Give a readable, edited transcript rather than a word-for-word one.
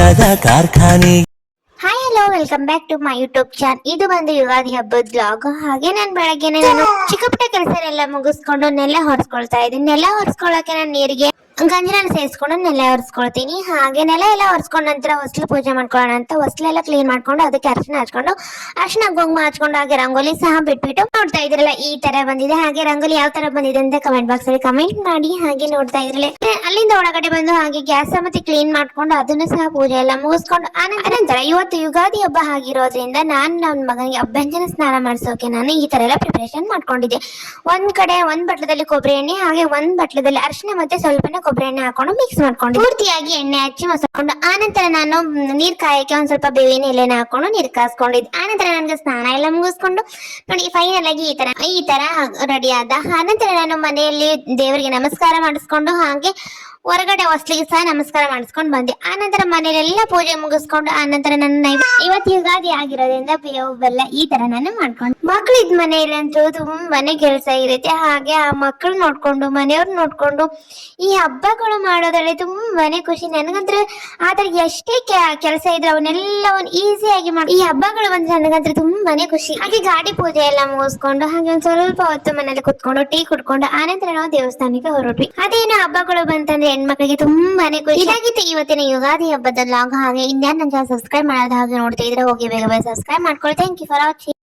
ಸಂತೋಷದ ಕಾರ್ಖಾನೆ. Hi hello welcome back to my YouTube channel. ಇದು ಬಂದು ಯುಗಾದಿ ಹಬ್ಬದ ಬ್ಲಾಗ್. ಹಾಗೆ ನಾನು ಬೆಳಗ್ಗೆನೆ ಚಿಕ್ಕ ಪುಟ್ಟ ಕೆಲಸ ಮುಗಿಸ್ಕೊಂಡು ನೆಲ ಹೊರಿಸ್ಕೊಳ್ತಾ ಇದ್ದೀನಿ. ನೆಲ ಹೊರಿಸ್ಕೊಳ್ಳೋಕೆ ನಾನು ನೀರಿಗೆ ಗಂಜಲನ್ನ ಸೇರಿಸ್ಕೊಂಡು ನೆಲ ಒರೆಸ್ಕೊಳ್ತೀನಿ. ಹಾಗೆ ನೆಲ ಎಲ್ಲ ಒರೆಸ್ಕೊಂಡ ನಂತರ ಹೊಸಲು ಪೂಜೆ ಮಾಡ್ಕೊಳ್ಳೋಣ ಅಂತ ಹೊಸಲೆಲ್ಲ ಕ್ಲೀನ್ ಮಾಡ್ಕೊಂಡು ಅದಕ್ಕೆ ಅರಿಶಿನ ಹಚ್ಕೊಂಡು ಅರಿಶಿನ ಕುಂಕುಮ ಹಚ್ಕೊಂಡು ಹಾಗೆ ರಂಗೋಲಿ ಸಹ ಬಿಟ್ಬಿಟ್ಟು ನೋಡ್ತಾ ಇದ್ರಲ್ಲ ಈ ತರ ಬಂದಿದೆ. ಹಾಗೆ ರಂಗೋಲಿ ಯಾವ ತರ ಬಂದಿದೆ ಅಂತ ಕಮೆಂಟ್ ಬಾಕ್ಸ್ ಅಲ್ಲಿ ಕಮೆಂಟ್ ಮಾಡಿ. ಹಾಗೆ ನೋಡ್ತಾ ಇದ್ರಲ್ಲ ಅಲ್ಲಿಂದ ಒಳಗಡೆ ಬಂದು ಹಾಗೆ ಗ್ಯಾಸ್ ಮತ್ತೆ ಕ್ಲೀನ್ ಮಾಡ್ಕೊಂಡು ಅದನ್ನು ಸಹ ಪೂಜೆ ಎಲ್ಲ ಮುಗಿಸ್ಕೊಂಡು ಅನಂತರ ಇವತ್ತು ಯುಗಾದಿ ಹಬ್ಬ ಆಗಿರೋದ್ರಿಂದ ನಾನು ನನ್ನ ಮಗನಿಗೆ ಅಭ್ಯಂಜನ ಸ್ನಾನ ಮಾಡಿಸೋಕೆ ನಾನು ಈ ತರ ಎಲ್ಲ ಪ್ರಿಪರೇಷನ್ ಮಾಡ್ಕೊಂಡಿದ್ದೆ. ಒಂದ್ ಬಟ್ಲದಲ್ಲಿ ಕೊಬ್ಬರಿ ಎಣ್ಣೆ ಹಾಗೆ ಒಂದ್ ಬಟ್ಲದಲ್ಲಿ ಅರಿಶಿನ ಮತ್ತೆ ಸ್ವಲ್ಪನೇ ಕೊಬ್ಬರಿ ಎಣ್ಣೆ ಹಾಕೊಂಡು ಮಿಕ್ಸ್ ಮಾಡ್ಕೊಂಡು ಪೂರ್ತಿಯಾಗಿ ಎಣ್ಣೆ ಹಚ್ಚಿ ಮಸ್ಕೊಂಡು ಆನಂತರ ನಾನು ನೀರ್ ಕಾಯಕ್ಕೆ ಒಂದ್ ಸ್ವಲ್ಪ ಬೇವಿನ ಎಲೆನ ಹಾಕೊಂಡು ನೀರ್ ಕಾಸ್ಕೊಂಡಿದ್ದೆ. ಆನಂತರ ನನಗೆ ಸ್ನಾನ ಎಲ್ಲ ಮುಗಿಸ್ಕೊಂಡು ನೋಡಿ ಫೈನಲ್ ಆಗಿ ಈ ತರ ರೆಡಿ ಆದ. ಆನಂತರ ನಾನು ಮನೆಯಲ್ಲಿ ದೇವರಿಗೆ ನಮಸ್ಕಾರ ಮಾಡಿಸ್ಕೊಂಡು ಹಾಗೆ ಹೊರಗಡೆ ಹೊಸ್ಲಿಗೆ ಸಹ ನಮಸ್ಕಾರ ಮಾಡಿಸ್ಕೊಂಡು ಬಂದೆ. ಆನಂತರ ಮನೆಯಲ್ಲೆಲ್ಲ ಪೂಜೆ ಮುಗಿಸ್ಕೊಂಡು ಆನಂತರ ನನ್ನ ಇವತ್ತು ಯುಗಾದಿ ಆಗಿರೋದ್ರಿಂದ ಬೇವು ಬೆಲ್ಲ ಈ ತರ ನಾನು ಮಾಡ್ಕೊಂಡು ಮಕ್ಳಿದ್ ಮನೆಯಲ್ಲಂತೂ ತುಂಬಾನೇ ಕೆಲಸ ಇರುತ್ತೆ. ಹಾಗೆ ಆ ಮಕ್ಕಳು ನೋಡ್ಕೊಂಡು ಮನೆಯವ್ರು ನೋಡ್ಕೊಂಡು ಈ ಹಬ್ಬಗಳು ಮಾಡೋದ್ರಲ್ಲಿ ತುಂಬಾನೇ ಖುಷಿ. ನನಗಂದ್ರೆ ಆತರ ಎಷ್ಟೇ ಕೆಲಸ ಇದ್ರೆ ಅವನ್ನೆಲ್ಲ ಈಸಿಯಾಗಿ ಮಾಡಿ ಈ ಹಬ್ಬಗಳು ಬಂದ್ರೆ ನನಗಂದ್ರೆ ತುಂಬಾನೇ ಖುಷಿ. ಹಾಗೆ ಗಾಡಿ ಪೂಜೆ ಎಲ್ಲ ಮುಗಿಸ್ಕೊಂಡು ಹಾಗೆ ಒಂದ್ ಸ್ವಲ್ಪ ಹೊತ್ತು ಮನೇಲಿ ಕುತ್ಕೊಂಡು ಟೀ ಕುಡ್ಕೊಂಡು ಆನಂತರ ನಾವು ದೇವಸ್ಥಾನಕ್ಕೆ ಹೊರಟ್ವಿ. ಅದೇನು ಹಬ್ಬಗಳು ಬಂತಂದ್ರೆ ಹೆಣ್ಮಕ್ಳಿಗೆ ತುಂಬಾನೇ ಖುಷಿ. ಇದಾಗಿತ್ತು ಇವತ್ತಿನ ಯುಗಾದಿ ಹಬ್ಬದ ಲಾಗ್. ಹಾಗೆ ಇನ್ಯಾರು ನನ್ನ ಚಾನಲ್ ಸಬ್ಸ್ಕ್ರೈಬ್ ಮಾಡೋದು ಹಾಗೆ ನೋಡ್ತಾ ಇದ್ರೆ ಹೋಗಿ ಬೇಗ ಸಬ್ಸ್ಕ್ರೈಬ್ ಮಾಡ್ಕೊಳ್ಳಿ. Thank you for watching.